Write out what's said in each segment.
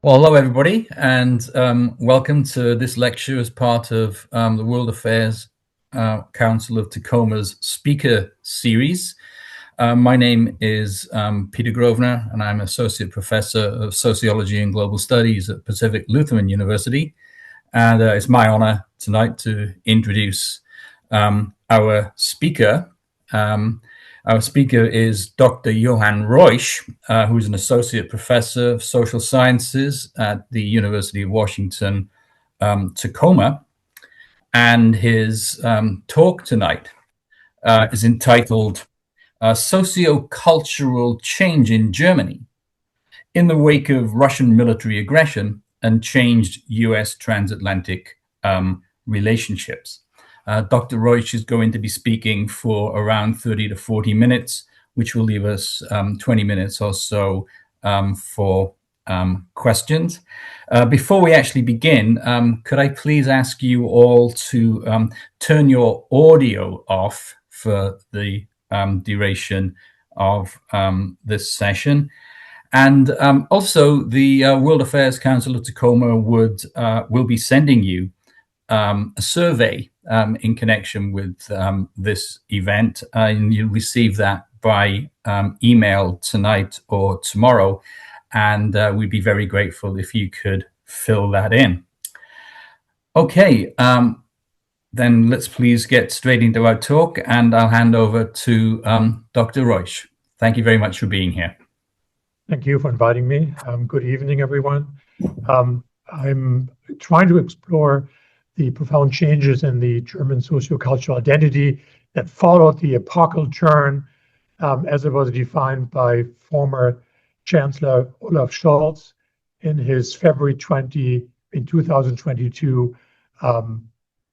Well, hello, everybody, and welcome to this lecture as part of the World Affairs Council of Tacoma's speaker series. My name is Peter Grosvenor, and I'm Associate Professor of Sociology and Global Studies at Pacific Lutheran University. And it's my honor tonight to introduce our speaker. Our speaker is Dr. Johann Reusch, who's an associate professor of social sciences at the University of Washington, Tacoma. And his talk tonight is entitled Socio-Cultural Change in Germany in the Wake of Russian Military Aggression and Changed U.S. Transatlantic Relationships. Dr. Reusch is going to be speaking for around 30 to 40 minutes, which will leave us 20 minutes or so for questions. Before we actually begin, could I please ask you all to turn your audio off for the duration of this session? And also, the World Affairs Council of Tacoma will be sending you a survey in connection with this event, and you'll receive that by email tonight or tomorrow, and we'd be very grateful if you could fill that in. Okay, then let's please get straight into our talk, and I'll hand over to Dr. Reusch. Thank you very much for being here. Thank you for inviting me. Good evening, everyone. I'm trying to explore the profound changes in the German socio-cultural identity that followed the epochal turn, as it was defined by former Chancellor Olaf Scholz in his February 2022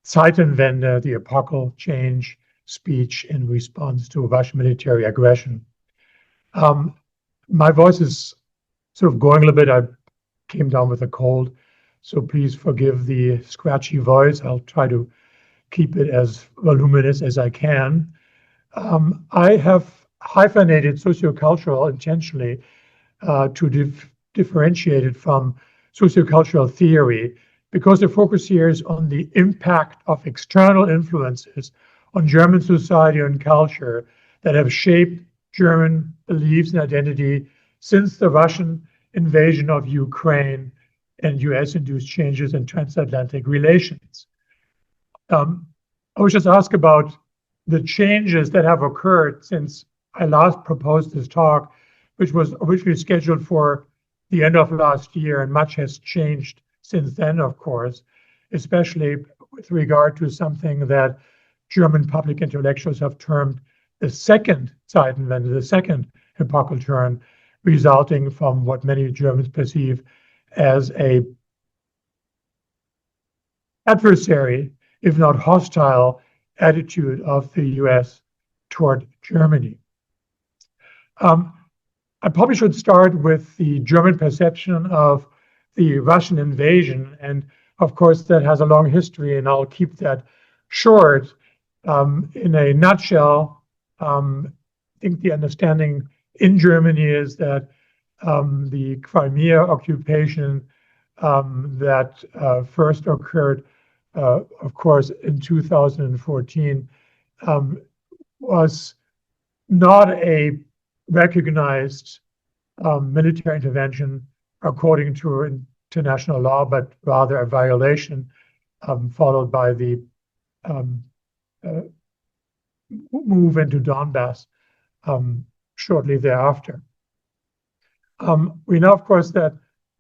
Zeitenwende, the epochal change speech in response to Russian military aggression. My voice is sort of going a little bit. I came down with a cold, so please forgive the scratchy voice. I'll try to keep it as voluminous as I can. I have hyphenated sociocultural intentionally to differentiate it from sociocultural theory, because the focus here is on the impact of external influences on German society and culture that have shaped German beliefs and identity since the Russian invasion of Ukraine and US-induced changes in transatlantic relations. I was just asked about the changes that have occurred since I last proposed this talk, which was originally scheduled for the end of last year, and much has changed since then, of course, especially with regard to something that German public intellectuals have termed the second Zeitenwende, the second epochal turn, resulting from what many Germans perceive as a adversary, if not hostile, attitude of the US toward Germany. I probably should start with the German perception of the Russian invasion, and of course that has a long history, and I'll keep that short. In a nutshell, I think the understanding in Germany is that the Crimea occupation that first occurred, of course, in 2014, was not a recognized military intervention according to international law, but rather a violation, followed by the move into Donbass shortly thereafter. We know, of course, that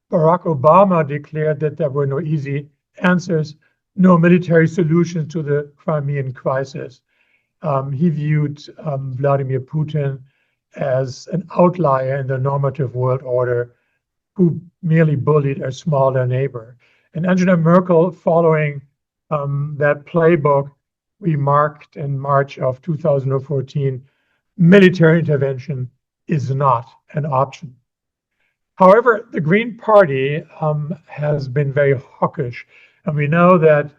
Barack Obama declared that there were no easy answers, no military solutions to the Crimean crisis. He viewed Vladimir Putin as an outlier in the normative world order who merely bullied a smaller neighbor. And Angela Merkel, following that playbook, remarked in March of 2014, military intervention is not an option. However, the Green Party has been very hawkish, and we know that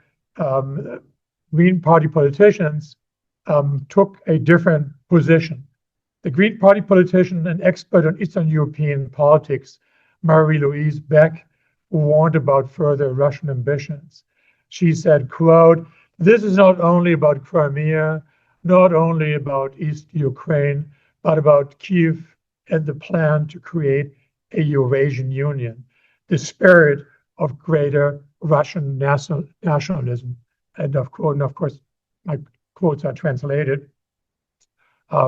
Green Party politicians took a different position. The Green Party politician and expert on Eastern European politics, Marie-Louise Beck, warned about further Russian ambitions. She said, quote, "This is not only about Crimea, not only about East Ukraine, but about Kyiv and the plan to create a Eurasian Union, the spirit of greater Russian nationalism." End of quote. And of course, my quotes are translated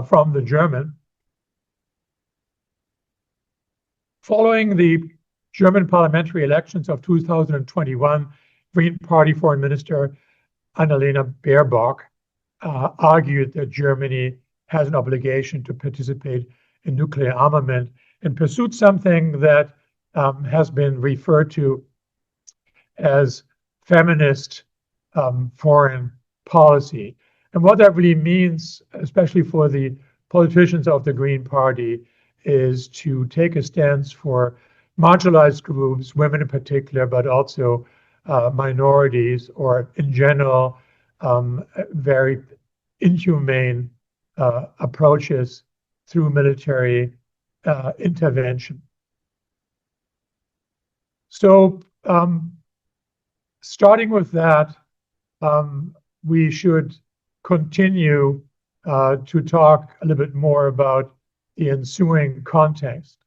from the German. Following the German parliamentary elections of 2021, Green Party Foreign Minister Annalena Baerbock argued that Germany has an obligation to participate in nuclear armament and pursued something that has been referred to as feminist foreign policy. And what that really means, especially for the politicians of the Green Party, is to take a stance for marginalized groups, women in particular, but also minorities, or in general, very inhumane approaches through military intervention. So starting with that, we should continue to talk a little bit more about the ensuing context.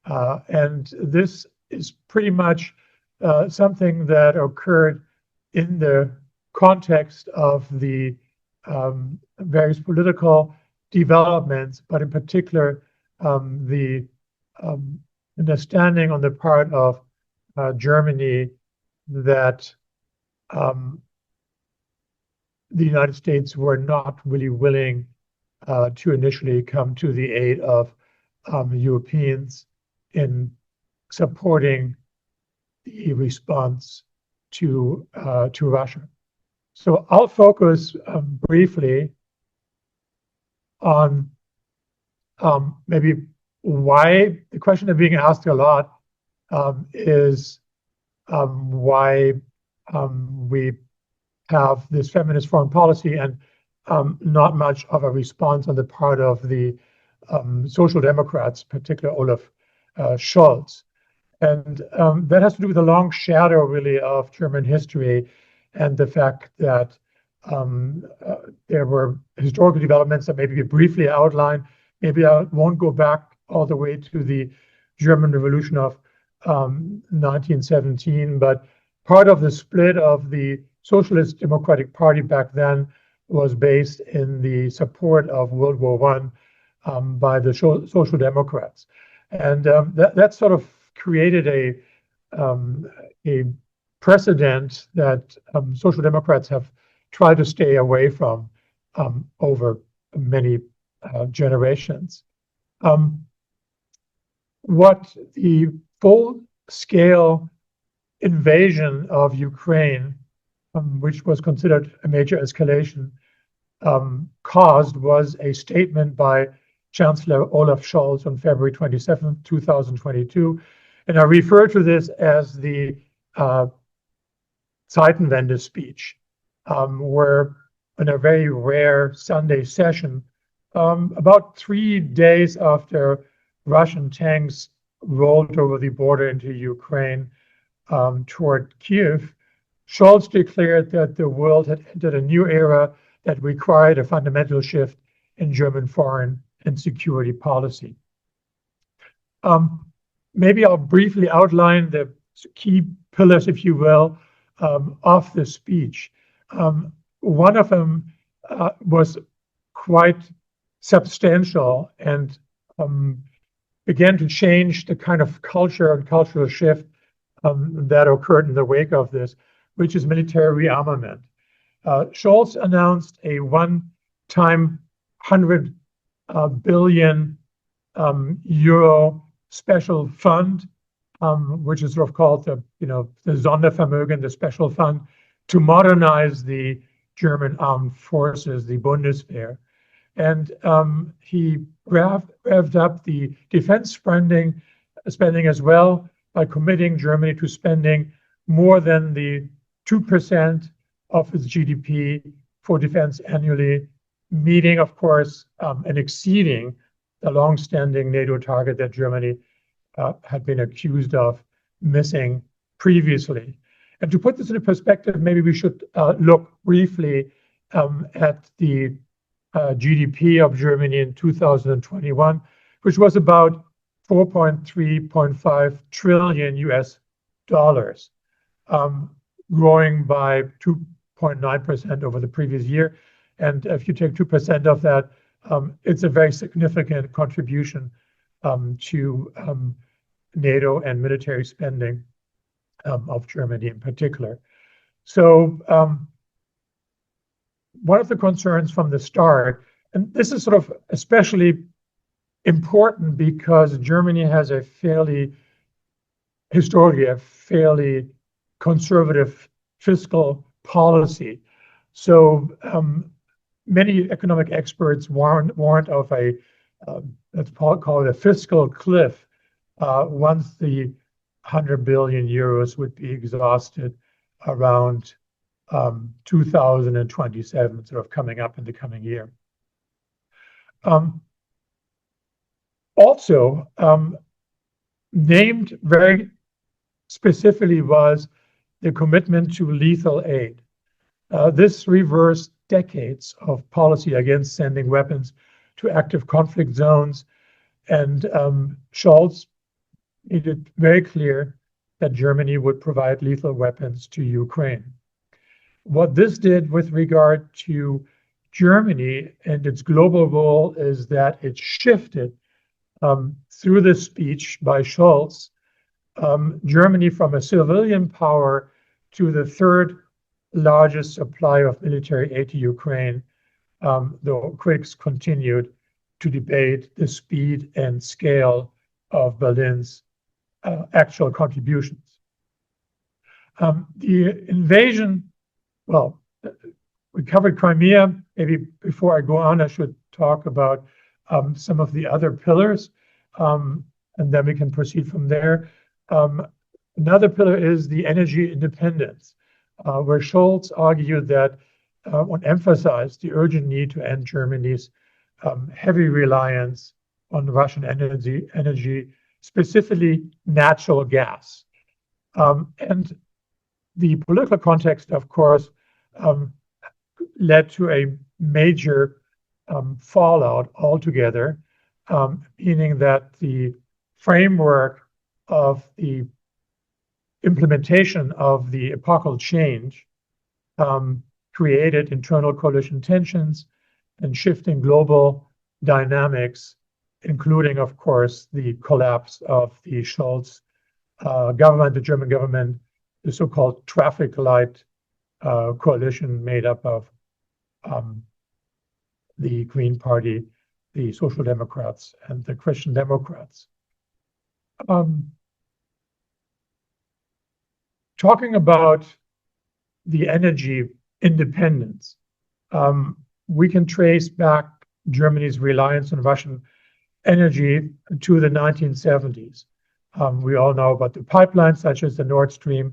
And this is pretty much something that occurred in the context of the various political developments, but in particular, the understanding on the part of Germany that the United States were not really willing to initially come to the aid of Europeans in supporting the response to Russia. So I'll focus briefly on maybe why the question that's being asked a lot is why we have this feminist foreign policy and not much of a response on the part of the Social Democrats, particularly Olaf Scholz. And that has to do with the long shadow, really, of German history and the fact that there were historical developments that maybe we briefly outline. Maybe I won't go back all the way to the German Revolution of 1917, but part of the split of the Socialist Democratic Party back then was based in the support of World War I by the Social Democrats. And that sort of created a precedent that Social Democrats have tried to stay away from over many generations. What the full-scale invasion of Ukraine, which was considered a major escalation, caused was a statement by Chancellor Olaf Scholz on February 27, 2022. And I refer to this as the Zeitenwende speech, where in a very rare Sunday session, about 3 days after Russian tanks rolled over the border into Ukraine toward Kyiv, Scholz declared that the world had entered a new era that required a fundamental shift in German foreign and security policy. Maybe I'll briefly outline the key pillars, if you will, of the speech. One of them was quite substantial and began to change the kind of culture and cultural shift that occurred in the wake of this, which is military rearmament. Scholz announced a one-time 100 billion euro special fund, which is sort of called the Sondervermögen, the special fund, to modernize the German armed forces, the Bundeswehr. And he revved up the defense spending as well by committing Germany to spending more than the 2% of its GDP for defense annually, meeting, of course, and exceeding the long-standing NATO target that Germany had been accused of missing previously. And to put this into perspective, maybe we should look briefly at the GDP of Germany in 2021, which was about 4.3.5 trillion US dollars, growing by 2.9% over the previous year. And if you take 2% of that, it's a very significant contribution to NATO and military spending of Germany in particular. So one of the concerns from the start, and this is sort of especially important because Germany has historically a fairly conservative fiscal policy. So many economic experts warned of a, let's call it a fiscal cliff once the 100 billion euros would be exhausted around 2027, sort of coming up in the coming year. Also, named very specifically was the commitment to lethal aid. This reversed decades of policy against sending weapons to active conflict zones, and Scholz made it very clear that Germany would provide lethal weapons to Ukraine. What this did with regard to Germany and its global role is that it shifted through this speech by Scholz, Germany from a civilian power to the third largest supplier of military aid to Ukraine, though critics continued to debate the speed and scale of Berlin's actual contributions. The invasion, well, we covered Crimea. Maybe before I go on, I should talk about some of the other pillars, and then we can proceed from there. Another pillar is the energy independence, where Scholz argued that and emphasized the urgent need to end Germany's heavy reliance on Russian energy, specifically natural gas. And the political context, of course, led to a major fallout altogether, meaning that the framework of the implementation of the epochal change created internal coalition tensions and shifting global dynamics, including, of course, the collapse of the Scholz government, the German government, the so-called traffic light coalition made up of the Green Party, the Social Democrats, and the Christian Democrats. Talking about the energy independence, we can trace back Germany's reliance on Russian energy to the 1970s. We all know about the pipelines such as the Nord Stream,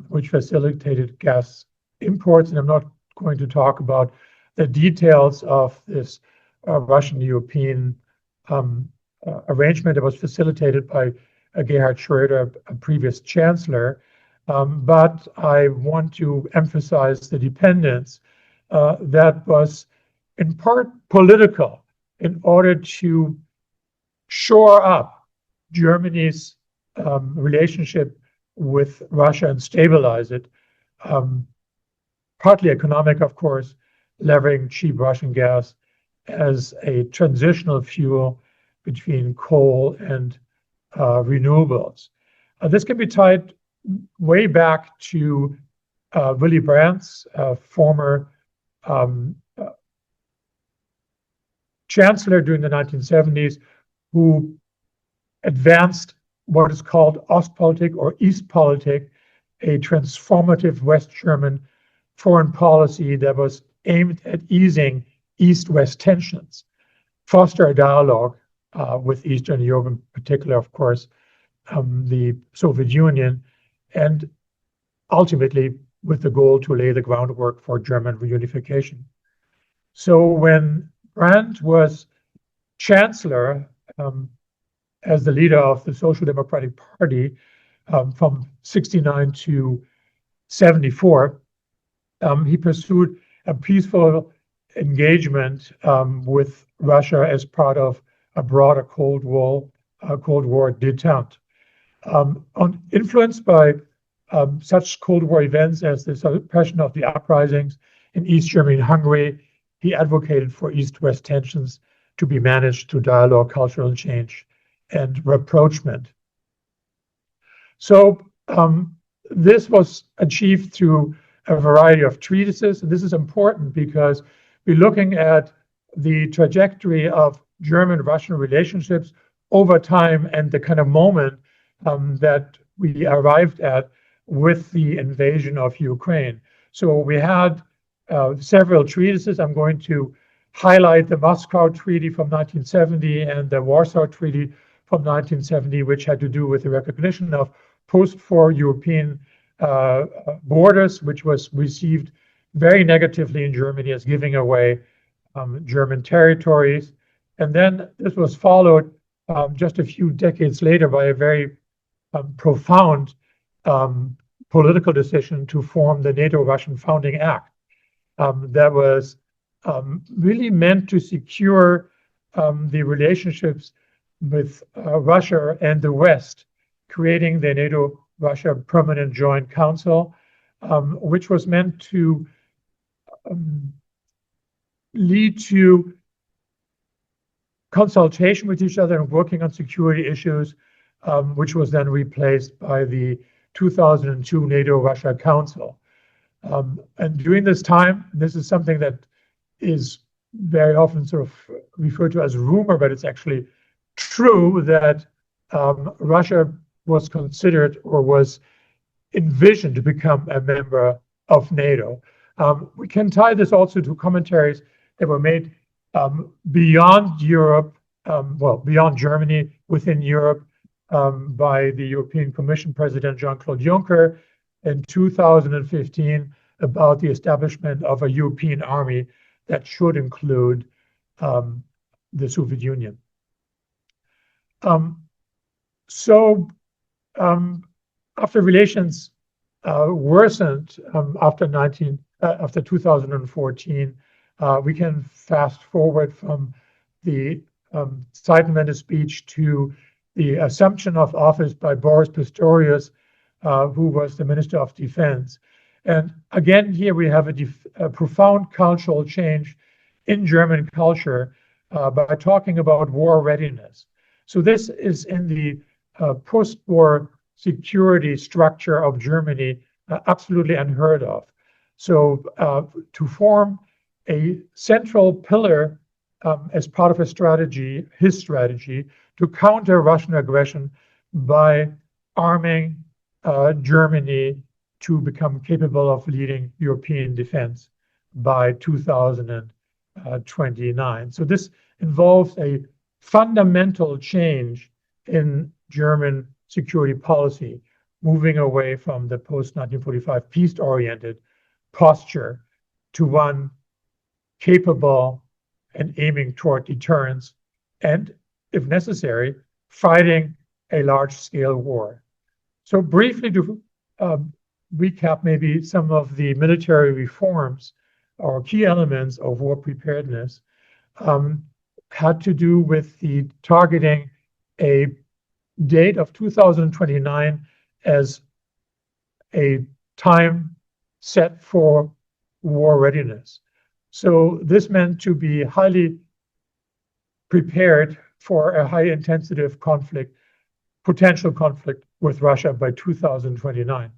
which facilitated gas imports, and I'm not going to talk about the details of this Russian-European arrangement that was facilitated by Gerhard Schröder, a previous chancellor. But I want to emphasize the dependence that was in part political in order to shore up Germany's relationship with Russia and stabilize it. Partly economic, of course, leveraging cheap Russian gas as a transitional fuel between coal and renewables. This can be tied way back to Willy Brandt's former chancellor during the 1970s, who advanced what is called Ostpolitik or Eastpolitik, a transformative West German foreign policy that was aimed at easing East-West tensions, foster a dialogue with Eastern Europe, in particular, of course, the Soviet Union, and ultimately with the goal to lay the groundwork for German reunification. So when Brandt was chancellor, as the leader of the Social Democratic Party, from 69 to 74. He pursued a peaceful engagement with Russia as part of a broader Cold War detente. Influenced by such Cold War events as the suppression of the uprisings in East Germany and Hungary, he advocated for East-West tensions to be managed through dialogue, cultural change, and rapprochement. So this was achieved through a variety of treatises, and this is important because we're looking at the trajectory of German-Russian relationships over time and the kind of moment that we arrived at with the invasion of Ukraine. So we had several treatises. I'm going to highlight the Moscow Treaty from 1970 and the Warsaw Treaty from 1970, which had to do with the recognition of post-war European borders, which was received very negatively in Germany as giving away German territories. And then this was followed just a few decades later by a very profound political decision to form the NATO-Russian Founding Act that was really meant to secure the relationships with Russia and the West, creating the NATO-Russia Permanent Joint Council, which was meant to lead to consultation with each other and working on security issues, which was then replaced by the 2002 NATO-Russia Council. And during this time, this is something that is very often sort of referred to as rumor, but it's actually true that Russia was considered or was envisioned to become a member of NATO. We can tie this also to commentaries that were made beyond Europe, beyond Germany, within Europe, by the European Commission President Jean-Claude Juncker in 2015 about the establishment of a European army that should include the Soviet Union. After relations worsened after 2014, we can fast forward from the Zeitenwende speech to the assumption of office by Boris Pistorius, who was the Minister of Defense. And again, here we have a profound cultural change in German culture by talking about war readiness. So this is in the post-war security structure of Germany, absolutely unheard of. So to form a central pillar as part of a strategy, his strategy, to counter Russian aggression by arming Germany to become capable of leading European defense by 2029. So this involves a fundamental change in German security policy, moving away from the post-1945 peace-oriented posture to one capable and aiming toward deterrence and, if necessary, fighting a large-scale war. So briefly to recap maybe some of the military reforms or key elements of war preparedness had to do with the targeting a date of 2029 as a time set for war readiness. So this meant to be highly prepared for a high-intensity conflict, potential conflict with Russia by 2029.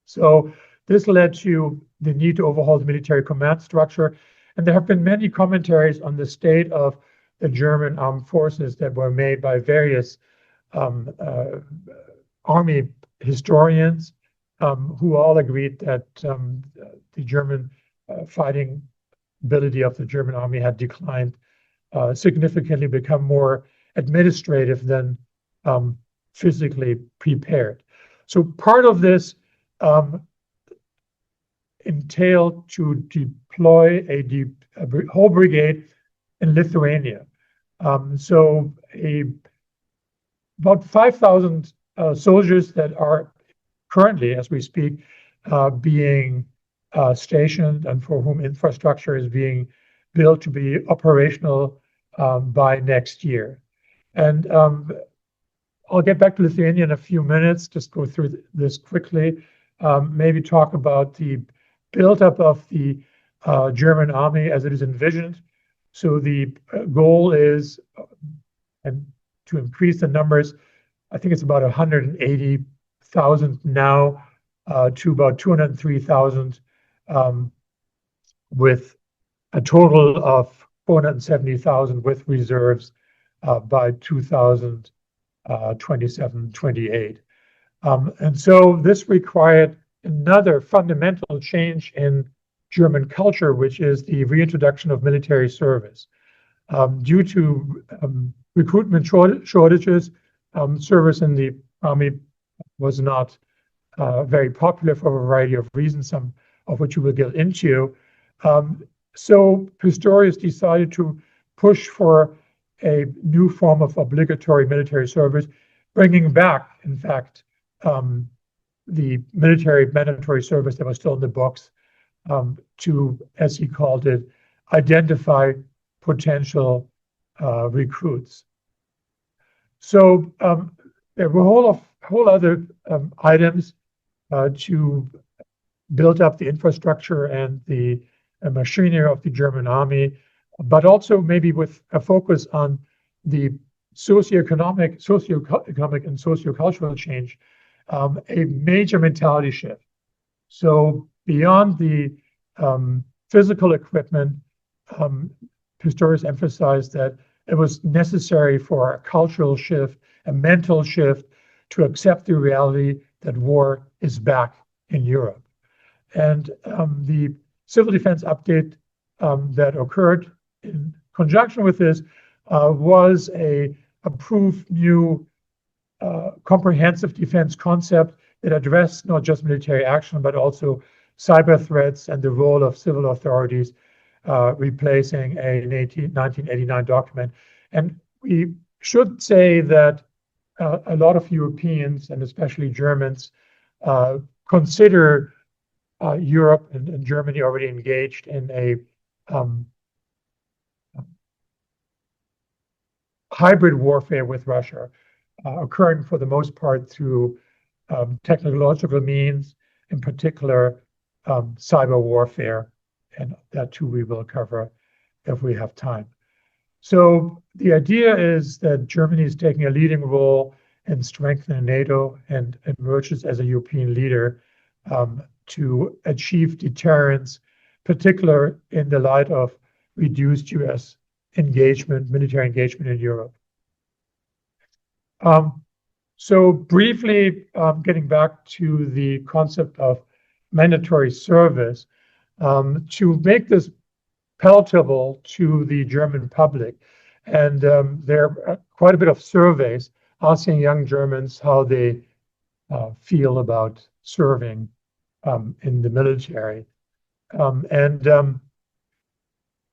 So this led to the need to overhaul the military command structure. And there have been many commentaries on the state of the German armed forces that were made by various army historians who all agreed that the German fighting ability of the German army had declined significantly, become more administrative than physically prepared. So part of this entailed to deploy a whole brigade in Lithuania. About 5,000 soldiers that are currently, as we speak, being stationed and for whom infrastructure is being built to be operational by next year. And I'll get back to Lithuania in a few minutes, just go through this quickly, maybe talk about the buildup of the German army as it is envisioned. So the goal is and to increase the numbers. I think it's about 180,000 now to about 203,000 with a total of 470,000 with reserves by 2027, 28. And so this required another fundamental change in German culture, which is the reintroduction of military service. Due to recruitment shortages, service in the army was not very popular for a variety of reasons, some of which we will get into. So Pistorius decided to push for a new form of obligatory military service, bringing back, in fact, the military mandatory service that was still in the books to, as he called it, identify potential recruits. So there were whole other items to build up the infrastructure and the machinery of the German army, but also maybe with a focus on the socioeconomic and sociocultural change, a major mentality shift. So beyond the physical equipment, Pistorius emphasized that it was necessary for a cultural shift, a mental shift, to accept the reality that war is back in Europe. And the civil defense update that occurred in conjunction with this was a approved new comprehensive defense concept that addressed not just military action, but also cyber threats and the role of civil authorities, replacing a 1989 document. And we should say that a lot of Europeans, and especially Germans, consider Europe and Germany already engaged in a hybrid warfare with Russia, occurring for the most part through technological means, in particular cyber warfare, and that too we will cover if we have time. So the idea is that Germany is taking a leading role in strengthening NATO and emerges as a European leader to achieve deterrence, particularly in the light of reduced US engagement, military engagement in Europe. So briefly, getting back to the concept of mandatory service, to make this palatable to the German public. And there are quite a bit of surveys asking young Germans how they feel about serving in the military. And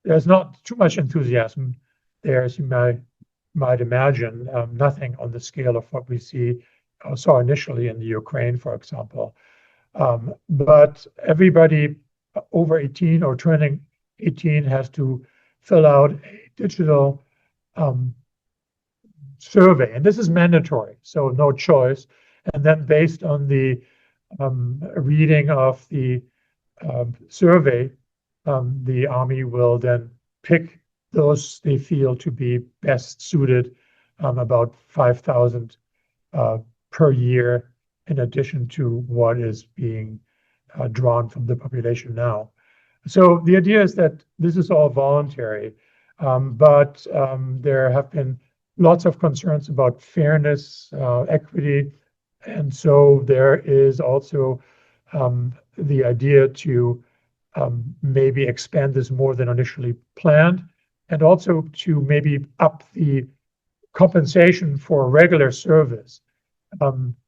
there's not too much enthusiasm there, as you might imagine, nothing on the scale of what we saw initially in the Ukraine, for example. But everybody over 18 or turning 18 has to fill out a digital survey, and this is mandatory, so no choice. And then based on the reading of the survey, the Army will then pick those they feel to be best suited, about 5,000 per year, in addition to what is being drawn from the population now. So the idea is that this is all voluntary, but there have been lots of concerns about fairness, equity, and so there is also the idea to maybe expand this more than initially planned, and also to maybe up the compensation for regular service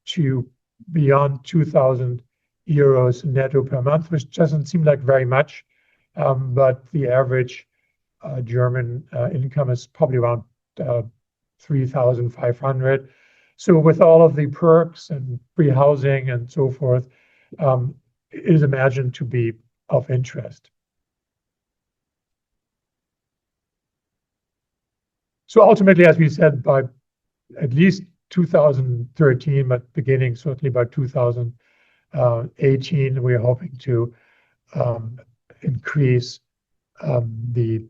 to beyond 2,000 euros netto per month, which doesn't seem like very much, but the average German income is probably around 3,500. So with all of the perks and free housing and so forth, it is imagined to be of interest. So ultimately, as we said, by at least 2013, but beginning certainly by 2018, we're hoping to increase the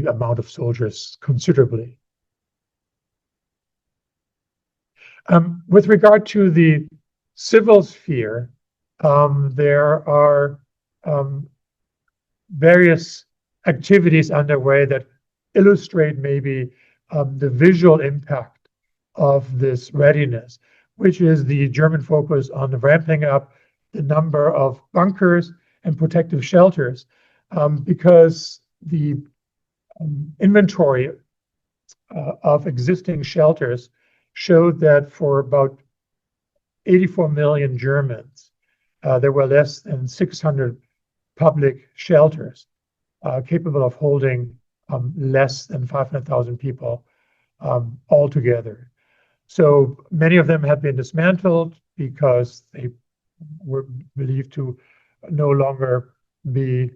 amount of soldiers considerably. With regard to the civil sphere, there are various activities underway that illustrate maybe the visual impact of this readiness, which is the German focus on ramping up the number of bunkers and protective shelters, because the inventory of existing shelters showed that for about 84 million Germans, there were less than 600 public shelters capable of holding less than 500,000 people altogether. So many of them have been dismantled because they were believed to no longer be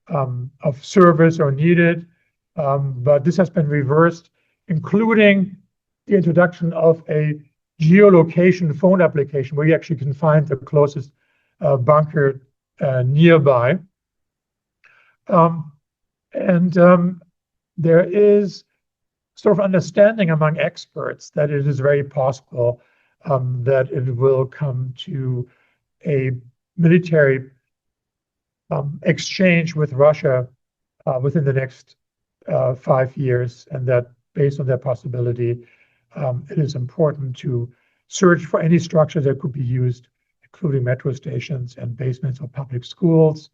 of service or needed. But this has been reversed, including the introduction of a geolocation phone application where you actually can find the closest bunker nearby. There is sort of understanding among experts that it is very possible that it will come to a military exchange with Russia within the next 5 years, and that based on that possibility, it is important to search for any structure that could be used, including metro stations and basements of public schools,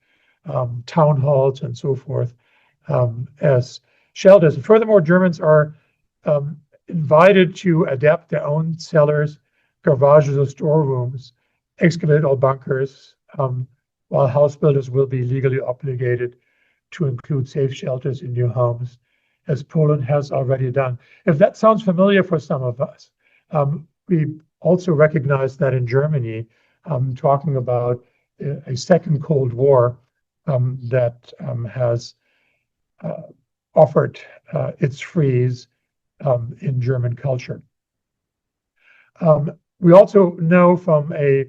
town halls, and so forth, as shelters. And furthermore, Germans are invited to adapt their own cellars, garages, or storerooms, excavate all bunkers, while house builders will be legally obligated to include safe shelters in new homes, as Poland has already done. If that sounds familiar for some of us, we also recognize that in Germany, talking about a second Cold War that has offered its freeze in German culture. We also know from a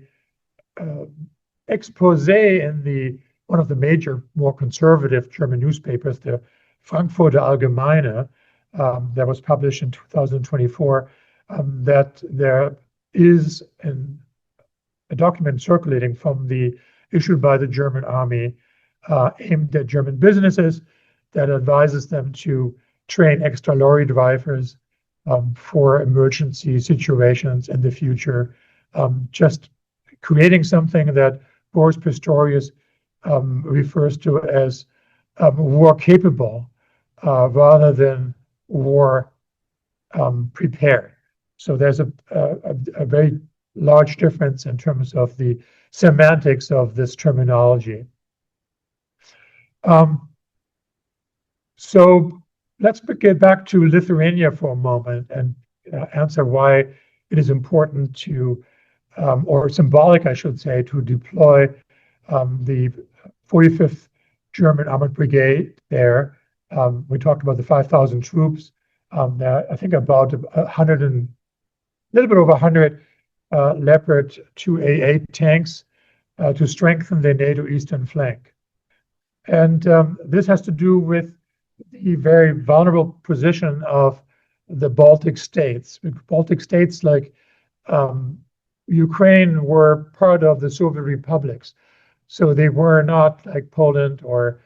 expose in one of the major, more conservative German newspapers, the Frankfurter Allgemeine, that was published in 2024, that there is a document circulating issued by the German army aimed at German businesses that advises them to train extra lorry drivers for emergency situations in the future, just creating something that Boris Pistorius refers to as war capable rather than war prepared. So there's a very large difference in terms of the semantics of this terminology. So let's get back to Lithuania for a moment and answer why it is important to, or symbolic, I should say, to deploy the 45th German Armored Brigade there. We talked about the 5,000 troops. I think about a little bit over 100 Leopard 2A8 tanks to strengthen the NATO eastern flank. And this has to do with the very vulnerable position of the Baltic states. Baltic states like Ukraine were part of the Soviet republics. So they were not like Poland or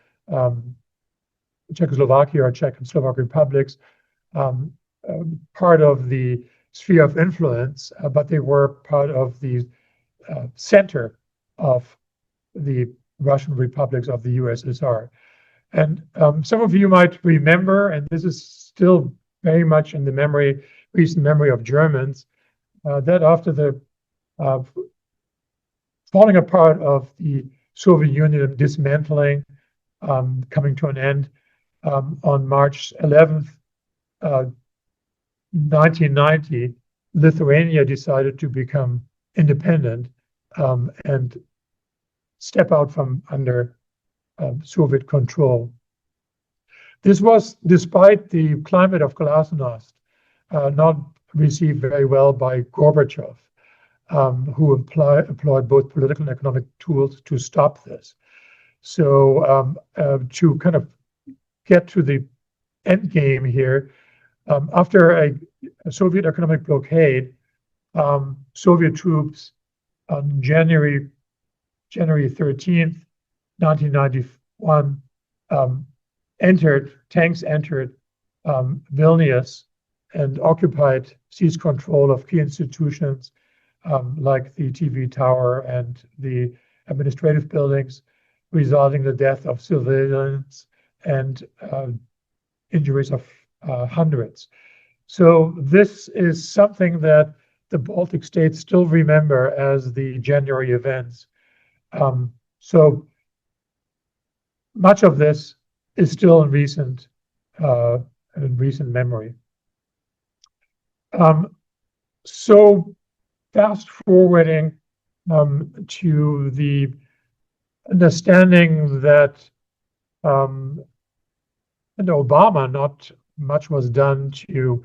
Czechoslovakia or Czech and Slovak republics, part of the sphere of influence, but they were part of the center of the Russian republics of the USSR. And some of you might remember, and this is still very much in the recent memory of Germans, that after the falling apart of the Soviet Union, dismantling, coming to an end on March 11th, 1990, Lithuania decided to become independent and step out from under Soviet control. This was despite the climate of glasnost, not received very well by Gorbachev, who employed both political and economic tools to stop this. So to kind of get to the end game here, after a Soviet economic blockade, Soviet troops on January 13th, 1991, tanks entered Vilnius and seized control of key institutions like the TV tower and the administrative buildings, resulting in the death of civilians and injuries of hundreds. So this is something that the Baltic states still remember as the January events. So much of this is still in recent memory. So fast forwarding to the understanding that under Obama, not much was done to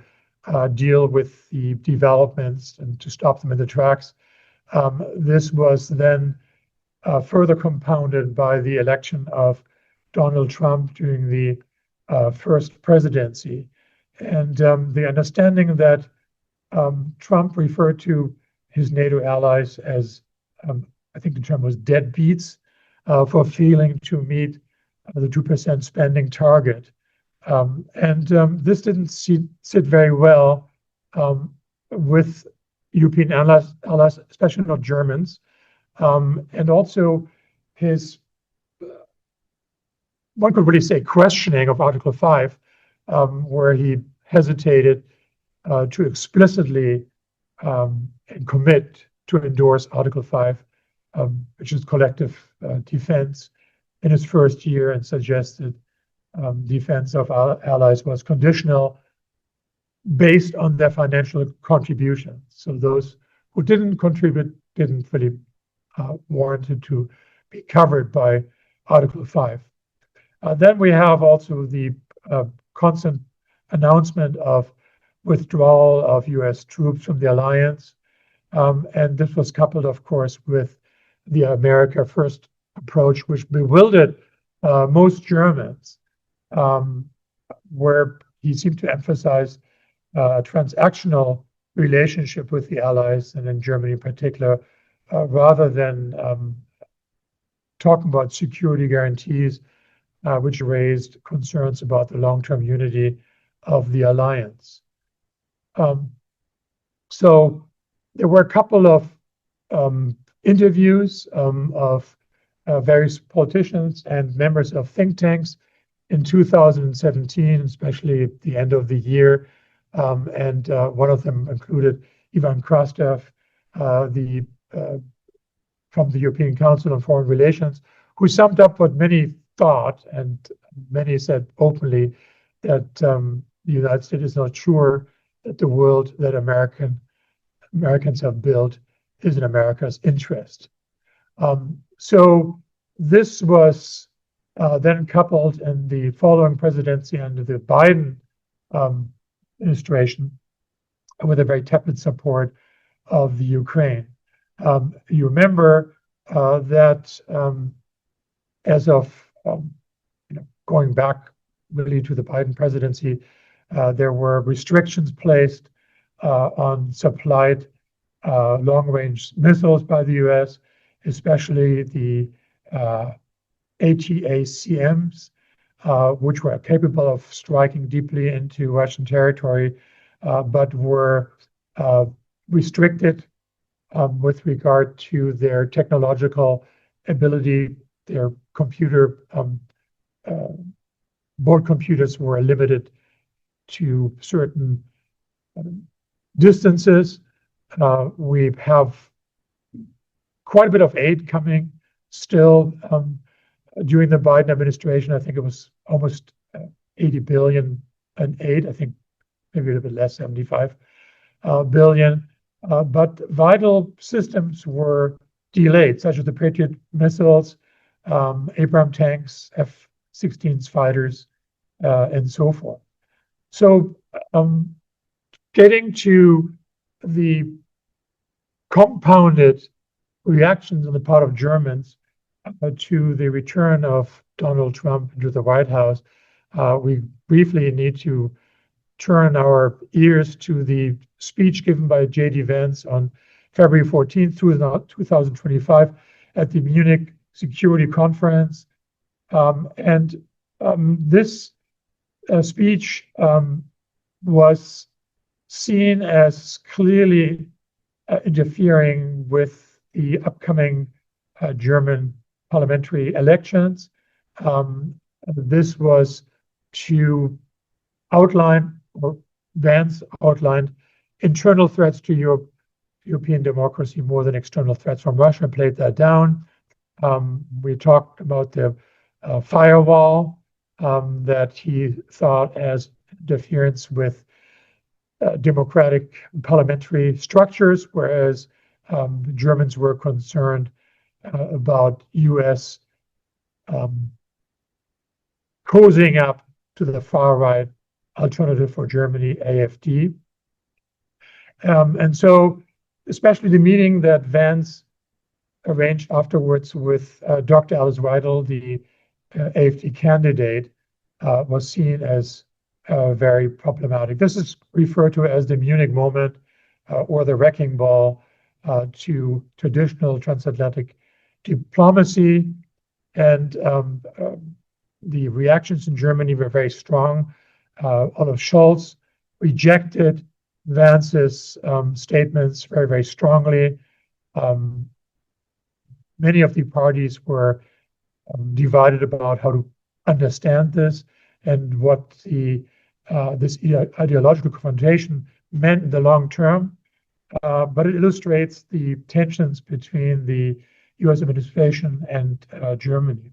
deal with the developments and to stop them in the tracks. This was then further compounded by the election of Donald Trump during the first presidency. And the understanding that Trump referred to his NATO allies as, I think the term was deadbeats, for failing to meet the 2% spending target. And this didn't sit very well with European allies, especially not Germans. And also his, one could really say, questioning of Article 5, where he hesitated to explicitly and commit to endorse Article 5, which is collective defense, in his first year, and suggested defense of allies was conditional based on their financial contributions. So those who didn't contribute didn't really warranted to be covered by Article 5. Then we have also the constant announcement of withdrawal of US troops from the alliance. And this was coupled, of course, with the America First approach, which bewildered most Germans, where he seemed to emphasize a transactional relationship with the allies, and in Germany in particular, rather than talking about security guarantees, which raised concerns about the long-term unity of the alliance. So there were a couple of interviews of various politicians and members of think tanks in 2017, especially at the end of the year. And one of them included Ivan Krastev, from the European Council on Foreign Relations, who summed up what many thought, and many said openly, that the United States is not sure that the world that Americans have built is in America's interest. So this was then coupled in the following presidency under the Biden administration with a very tepid support of the Ukraine. You remember that as of going back really to the Biden presidency, there were restrictions placed on supplied long-range missiles by the U.S., especially the ATACMs, which were capable of striking deeply into Russian territory, but were restricted with regard to their technological ability. Their board computers were limited to certain distances. We have quite a bit of aid coming still during the Biden administration. I think it was almost 80 billion in aid. I think maybe a little bit less, 75. billion, but vital systems were delayed, such as the Patriot missiles, Abrams tanks, F-16 fighters, and so forth. So getting to the compounded reactions on the part of Germans to the return of Donald Trump into the White House, we briefly need to turn our ears to the speech given by J.D. Vance on February 14th, 2025 at the Munich Security Conference. This speech was seen as clearly interfering with the upcoming German parliamentary elections. This was to outline, or Vance outlined, internal threats to European democracy more than external threats from Russia, played that down. We talked about the firewall that he thought as interference with democratic parliamentary structures, whereas the Germans were concerned about US cozying up to the far right Alternative for Germany, AfD. And so, especially the meeting that Vance arranged afterwards with Dr. Alice Weidel, the AfD candidate, was seen as very problematic. This is referred to as the Munich moment or the wrecking ball to traditional transatlantic diplomacy. And the reactions in Germany were very strong. Olaf Scholz rejected Vance's statements very, very strongly. Many of the parties were divided about how to understand this and what this ideological confrontation meant in the long term. But it illustrates the tensions between the US administration and Germany.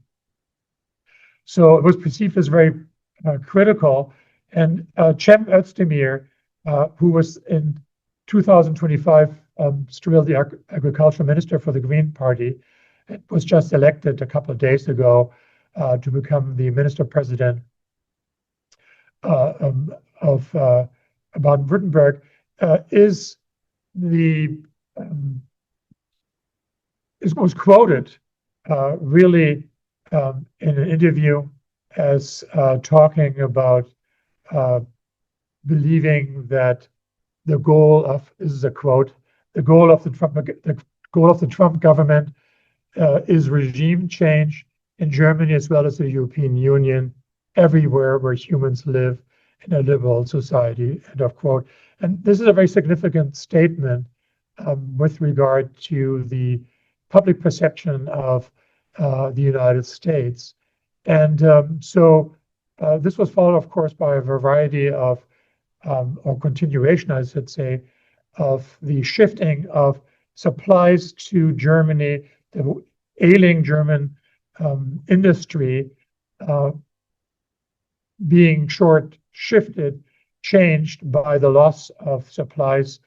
So it was perceived as very critical. And Cem Özdemir, who was in 2025 still the agricultural minister for the Green Party, was just elected a couple of days ago to become the minister president of Baden-Württemberg, was quoted really in an interview as talking about believing that the goal of, this is a quote, the goal of the Trump government is regime change in Germany as well as the European Union, everywhere where humans live in a liberal society, end of quote. And this is a very significant statement with regard to the public perception of the United States. And so this was followed, of course, by a variety of, or continuation, I should say, of the shifting of supplies to Germany, the ailing German industry being shifted, changed by the loss of supplies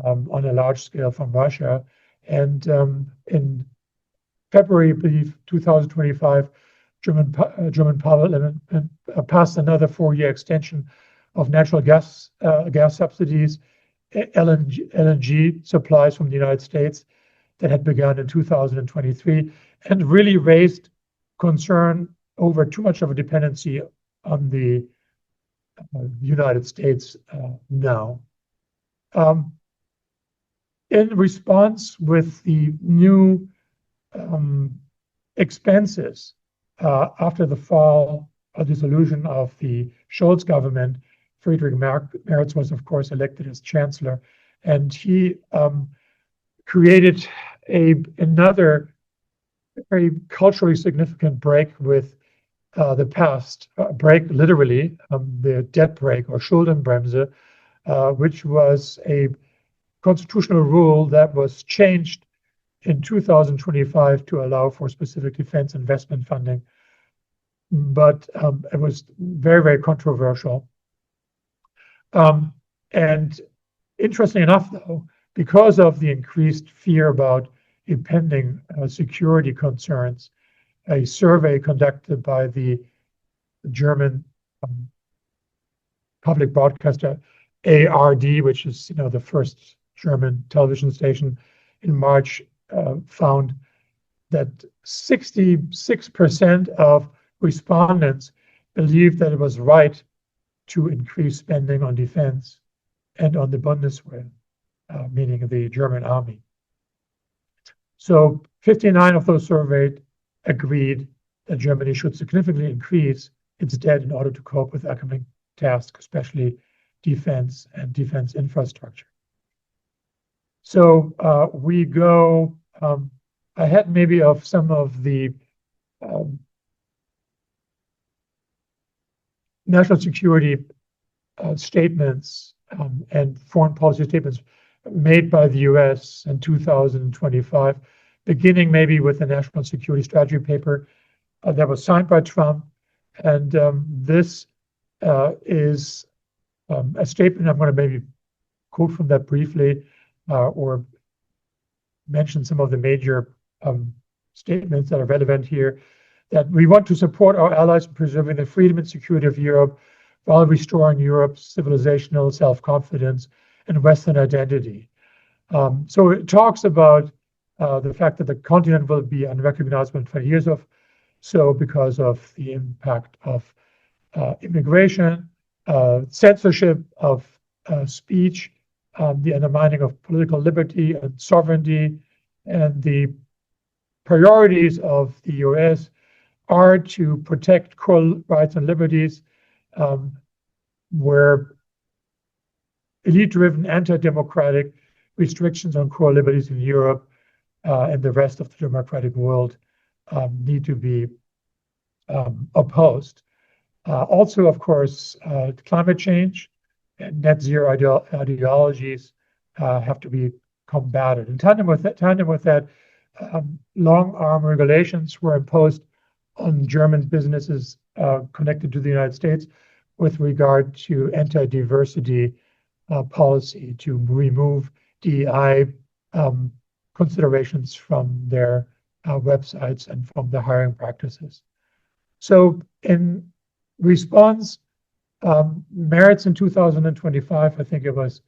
on a large scale from Russia. And in February, I believe, 2025, German Parliament passed another 4-year extension of natural gas subsidies, LNG supplies from the United States that had begun in 2023, and really raised concern over too much of a dependency on the United States now. In response, with the new expenses after the fall or dissolution of the Scholz government, Friedrich Merz was, of course, elected as Chancellor, and he created another very culturally significant break with the past, break literally, the debt break or Schuldenbremse, which was a constitutional rule that was changed in 2025 to allow for specific defense investment funding. But it was very, very controversial. And Interesting enough, though, because of the increased fear about impending security concerns, a survey conducted by the German public broadcaster ARD, which is the first German television station in March, found that 66% of respondents believed that it was right to increase spending on defense and on the Bundeswehr, meaning the German army. So 59 of those surveyed agreed that Germany should significantly increase its debt in order to cope with upcoming tasks, especially defense and defense infrastructure. So we go ahead maybe of some of the national security statements and foreign policy statements made by the US in 2025, beginning maybe with the National Security Strategy paper that was signed by Trump. And this is a statement. I'm going to maybe quote from that briefly or mention some of the major statements that are relevant here. That we want to support our allies in preserving the freedom and security of Europe while restoring Europe's civilizational self-confidence and Western identity. So it talks about the fact that the continent will be unrecognizable in 20 years of so because of the impact of immigration, censorship of speech, the undermining of political liberty and sovereignty, and the priorities of the US are to protect core rights and liberties, where elite-driven, anti-democratic restrictions on core liberties in Europe and the rest of the democratic world need to be opposed. Also, of course, climate change and net zero ideologies have to be combated. In tandem with that, long-arm regulations were imposed on German businesses connected to the United States with regard to anti-diversity policy to remove DEI considerations from their websites and from the hiring practices. So in response, Merz in 2025, I think it was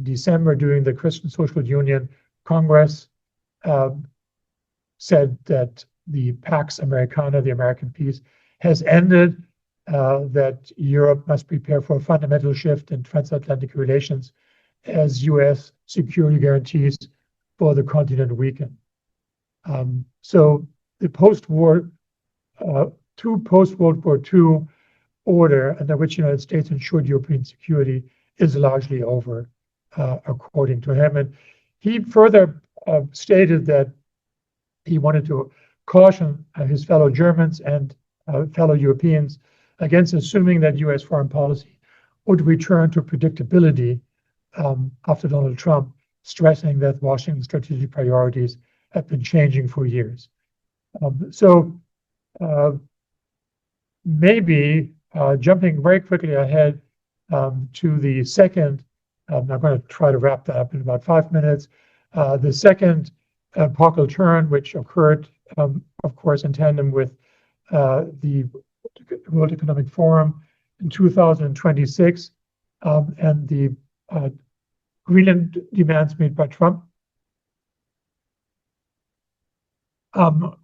December, during the Christian Social Union Congress, said that the Pax Americana, the American peace, has ended, that Europe must prepare for a fundamental shift in transatlantic relations as US security guarantees for the continent weaken. So the post-war, post-World War II order under which the United States ensured European security is largely over, according to him. And he further stated that he wanted to caution his fellow Germans and fellow Europeans against assuming that US foreign policy would return to predictability after Donald Trump, stressing that Washington's strategic priorities have been changing for years. So maybe jumping very quickly ahead to the second, I'm going to try to wrap that up in about 5 minutes. The second Epochal Turn, which occurred, of course, in tandem with the World Economic Forum in 2026 and the Greenland demands made by Trump,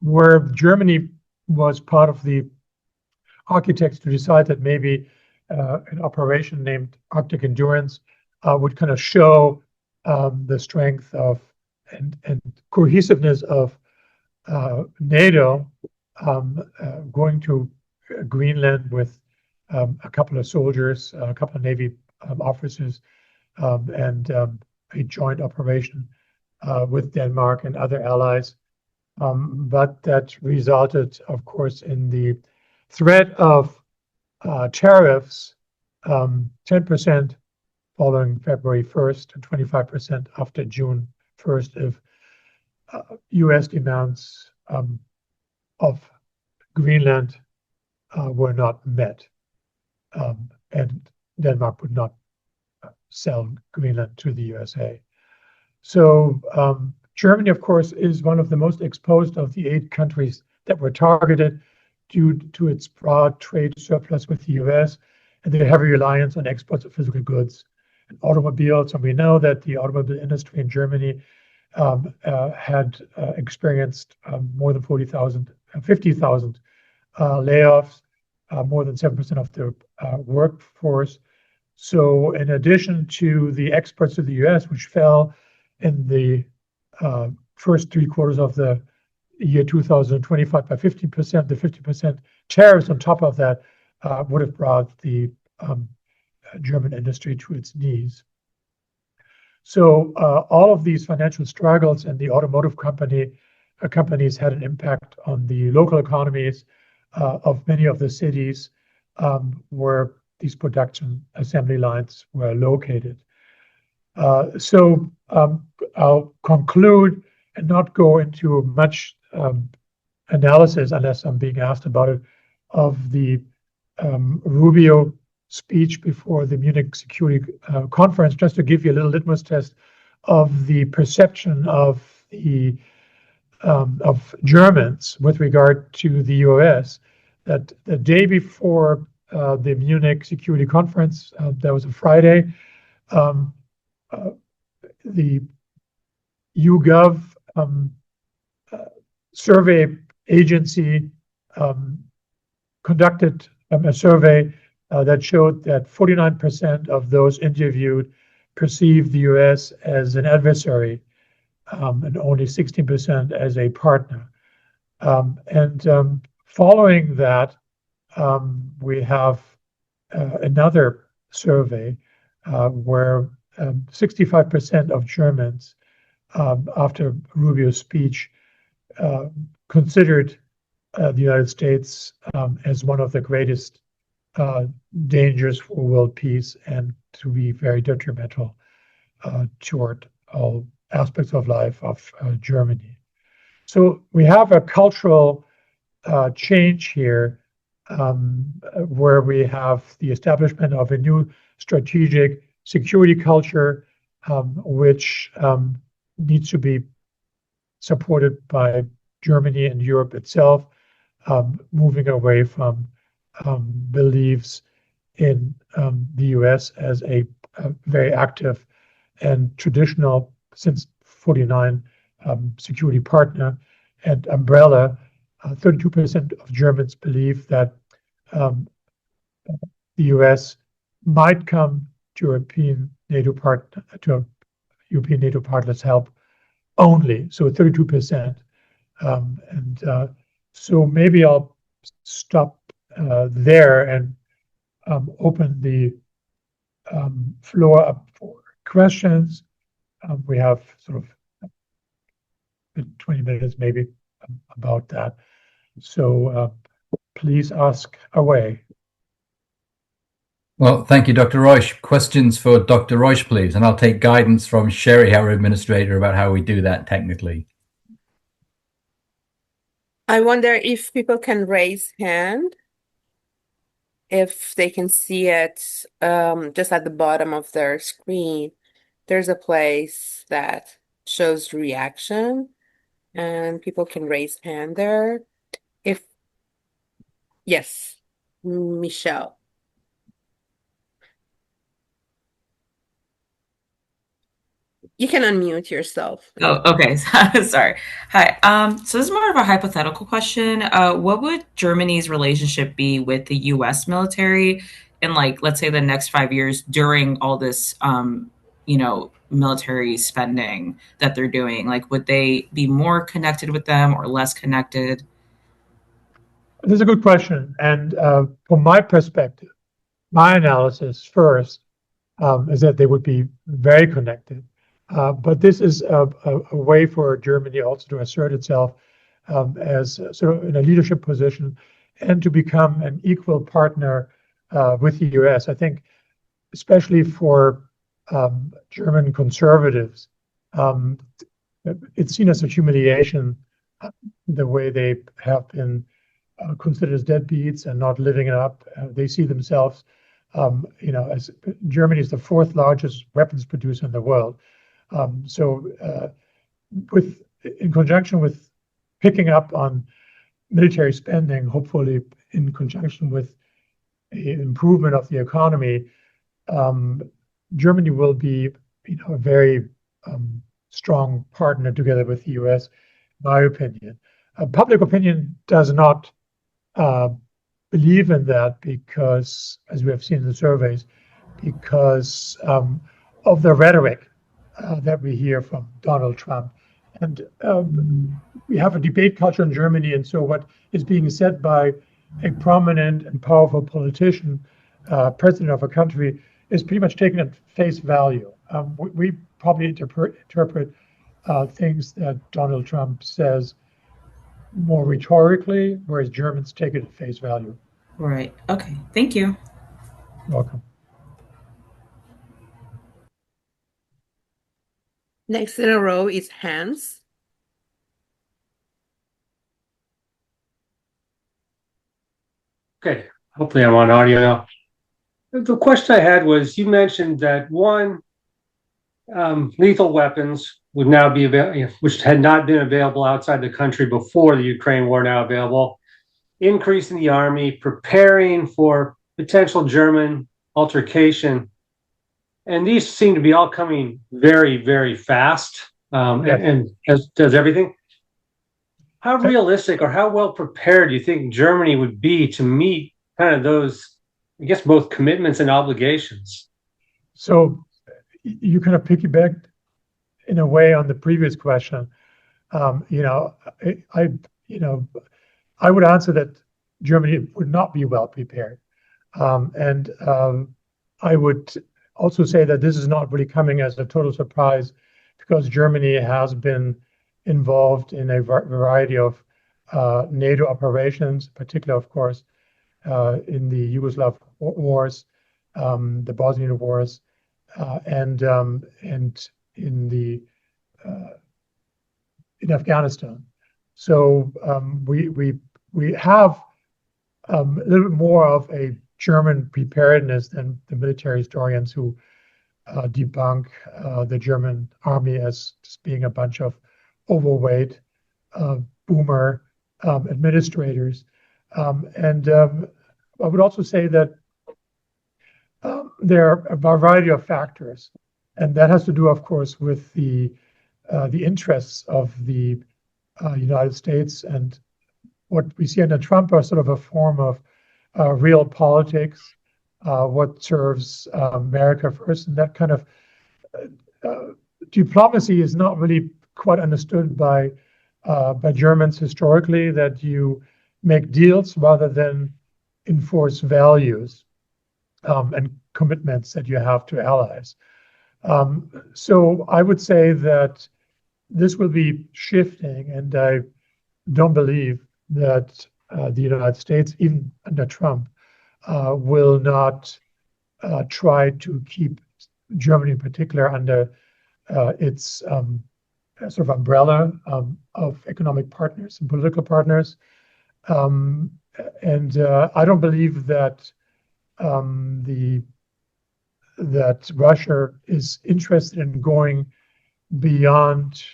where Germany was part of the architects to decide that maybe an operation named Arctic Endurance would kind of show the strength of and cohesiveness of NATO going to Greenland with a couple of soldiers, a couple of Navy officers, and a joint operation with Denmark and other allies. But that resulted, of course, in the threat of tariffs, 10% following February 1st and 25% after June 1st if US demands of Greenland were not met, and Denmark would not sell Greenland to the USA. So Germany, of course, is one of the most exposed of the 8 countries that were targeted due to its broad trade surplus with the US and their heavy reliance on exports of physical goods and automobiles. And we know that the automobile industry in Germany had experienced more than 50,000 layoffs, more than 7% of the workforce. So in addition to the exports to the US, which fell in the first 3 quarters of the year 2025 by 15%, the 50% tariffs on top of that would have brought the German industry to its knees. So all of these financial struggles and the automotive companies had an impact on the local economies of many of the cities where these production assembly lines were located. So I'll conclude and not go into much analysis, unless I'm being asked about it, of the Rubio speech before the Munich Security Conference, just to give you a little litmus test of the perception of Germans with regard to the US. That the day before the Munich Security Conference, that was a Friday, the YouGov survey agency conducted a survey that showed that 49% of those interviewed perceived the US as an adversary and only 16% as a partner. Following that, we have another survey where 65% of Germans, after Rubio's speech, considered the United States as one of the greatest dangers for world peace and to be very detrimental toward all aspects of life of Germany. So we have a cultural change here where we have the establishment of a new strategic security culture, which needs to be supported by Germany and Europe itself, moving away from beliefs in the US as a very active and traditional, since 49, security partner and umbrella. 32% of Germans believe that the US might come to European NATO partners' help only. So 32%. So maybe I'll stop there and open the floor up for questions. We have sort of 20 minutes maybe about that. So please ask away. Well, thank you, Dr. Reusch. Questions for Dr. Reusch, please. And I'll take guidance from Sherry, our administrator, about how we do that technically. I wonder if people can raise hand, if they can see it just at the bottom of their screen. There's a place that shows reaction, and people can raise hand there. Yes, Michelle. You can unmute yourself. Oh, okay. Sorry. Hi. So this is more of a hypothetical question. What would Germany's relationship be with the U.S. military in, like, let's say the next 5 years during all this, military spending that they're doing? Like, would they be more connected with them or less connected? This is a good question. And from my perspective, my analysis first is that they would be very connected. But this is a way for Germany also to assert itself as sort of in a leadership position and to become an equal partner with the US. I think, especially for German conservatives, it's seen as a humiliation the way they have been considered as deadbeats and not living it up. They see themselves As Germany is the fourth largest weapons producer in the world. In conjunction with picking up on military spending, hopefully in conjunction with an improvement of the economy, Germany will be, a very strong partner together with the US, in my opinion. Public opinion does not believe in that because, as we have seen in the surveys, because of the rhetoric that we hear from Donald Trump. And we have a debate culture in Germany, and so what is being said by a prominent and powerful politician, president of a country, is pretty much taken at face value. We probably interpret things that Donald Trump says more rhetorically, whereas Germans take it at face value. Right. Okay. Thank you. You're welcome. Next in a row is Hans. Okay, hopefully I'm on audio now. The question I had was, you mentioned that lethal weapons would now be available, which had not been available outside the country before the Ukraine war, now available, increasing the army, preparing for potential German altercation. And these seem to be all coming very, very fast, and as does everything. How realistic or how well prepared do you think Germany would be to meet kind of those, I guess, both commitments and obligations? So you kind of piggybacked in a way on the previous question. I would answer that Germany would not be well prepared. And I would also say that this is not really coming as a total surprise, because Germany has been involved in a variety of NATO operations, particularly, of course, in the Yugoslav wars, the Bosnian wars, and in Afghanistan. So we have a little bit more of a German preparedness than the military historians who debunk the German army as just being a bunch of overweight boomer administrators. And I would also say that there are a variety of factors, and that has to do, of course, with the interests of the United States. And what we see under Trump are sort of a form of real politics, what serves America first, and that kind of diplomacy is not really quite understood by Germans historically, that you make deals rather than enforce values and commitments that you have to allies. So I would say that this will be shifting, and I don't believe that the United States, even under Trump, will not try to keep Germany in particular under its sort of umbrella of economic partners and political partners. And I don't believe that that Russia is interested in going beyond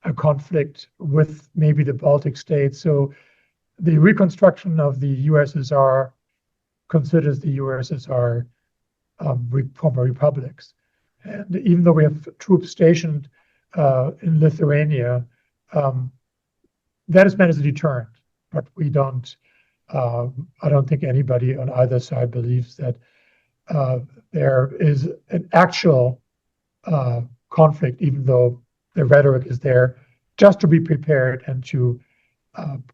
a conflict with maybe the Baltic states. So the reconstruction of the USSR considers the USSR former republics. And even though we have troops stationed in Lithuania, that is meant as a deterrent. But we don't, I don't think anybody on either side believes that there is an actual conflict, even though the rhetoric is there, just to be prepared and to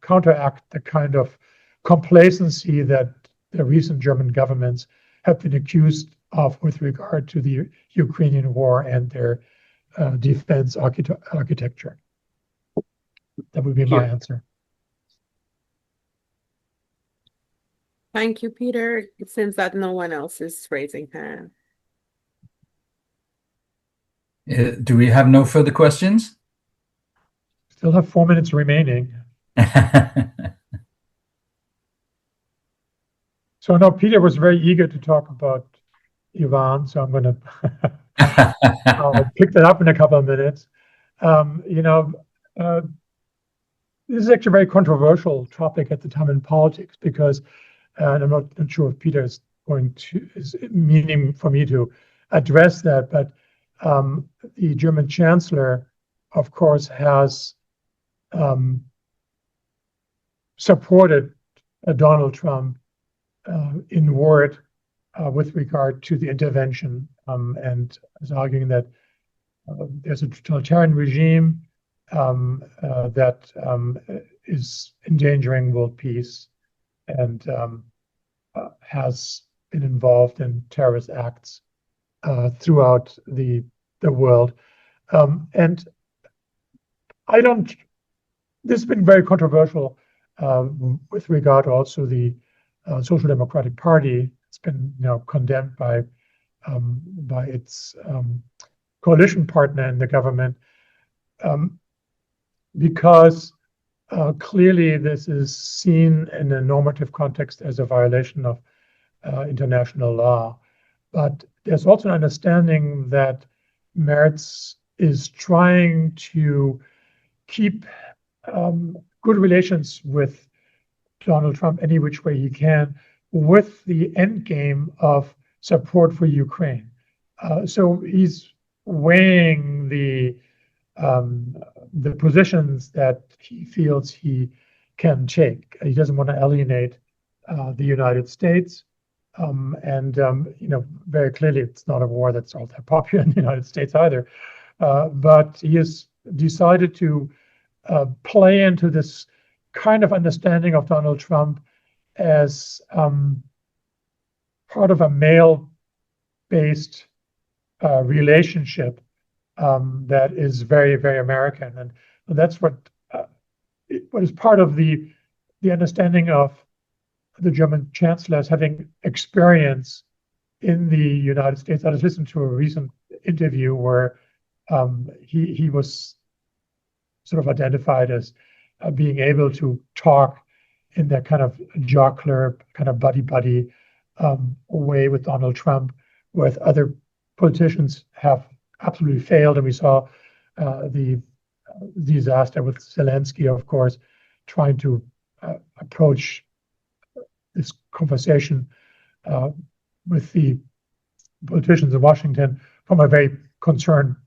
counteract the kind of complacency that the recent German governments have been accused of with regard to the Ukrainian war and their defense architecture. That would be my answer. Thank you, Peter. It seems that no one else is raising hand. Do we have no further questions? Still have 4 minutes remaining. So now Peter was very eager to talk about Iran, so I'm going to pick that up in a couple of minutes. You know, this is actually a very controversial topic at the time in politics because, and I'm not sure if Peter is meaning for me to address that, but the German Chancellor, of course, has supported Donald Trump in word with regard to the intervention, and is arguing that there's a totalitarian regime that is endangering world peace and has been involved in terrorist acts throughout the world. And I don't, this has been very controversial with regard also the Social Democratic Party. It's been condemned by its coalition partner in the government because clearly this is seen in a normative context as a violation of international law. But there's also an understanding that Merz is trying to keep good relations with Donald Trump any which way he can, with the end game of support for Ukraine. So he's weighing the positions that he feels he can take. He doesn't want to alienate the United States, and very clearly it's not a war that's all that popular in the United States either. But he has decided to play into this kind of understanding of Donald Trump as part of a male-based relationship that is very, very American, and that's what is part of the understanding of the German Chancellor as having experience in the United States. I just listened to a recent interview where he was sort of identified as being able to talk in that kind of jocular, kind of buddy-buddy way with Donald Trump, whereas other politicians have absolutely failed. And we saw the disaster with Zelensky, of course, trying to approach this conversation with the politicians in Washington from a very concerned,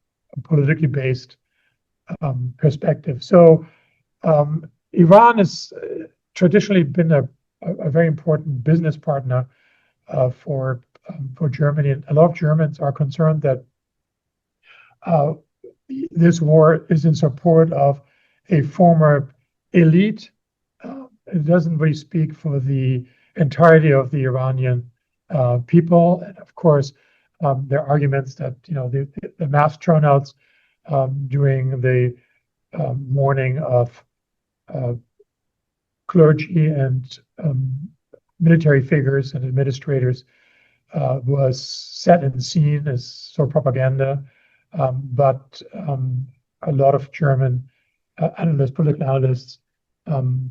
politically based perspective. So Iran has traditionally been a very important business partner for Germany, and a lot of Germans are concerned that this war is in support of a former elite. It doesn't really speak for the entirety of the Iranian people, and of course, there are arguments that the mass turnouts during the mourning of clergy and military figures and administrators was set and seen as sort of propaganda. But a lot of German political analysts,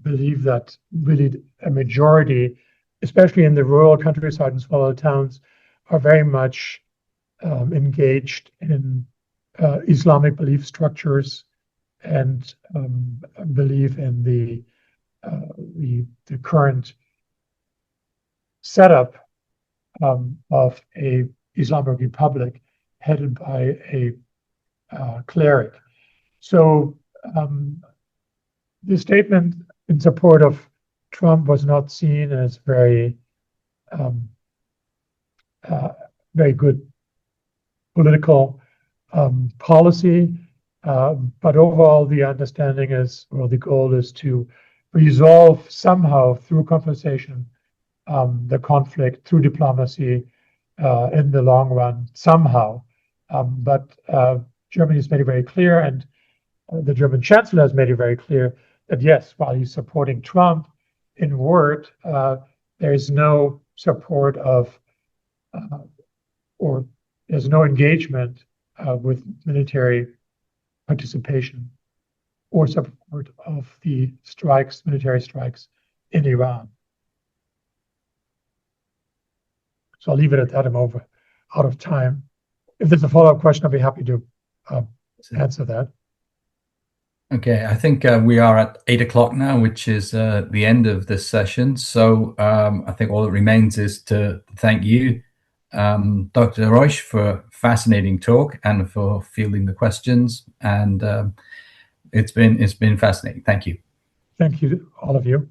believe that really a majority, especially in the rural countryside and smaller towns, are very much engaged in Islamic belief structures and believe in the current setup of a Islamic republic headed by a cleric. So the statement in support of Trump was not seen as very good political policy. But overall, the understanding is, or the goal is to resolve somehow through conversation the conflict through diplomacy in the long run somehow. But Germany has made it very clear, and the German Chancellor has made it very clear that yes, while he's supporting Trump in word, there is no support of or there's no engagement with military participation or support of the military strikes in Iran. So I'll leave it at that. I'm out of time. If there's a follow-up question, I'll be happy to answer that. Okay, I think we are at 8 o'clock now, which is the end of this session. So I think all that remains is to thank you, Dr. Reusch, for a fascinating talk and for fielding the questions. And it's been fascinating. Thank you. Thank you, all of you.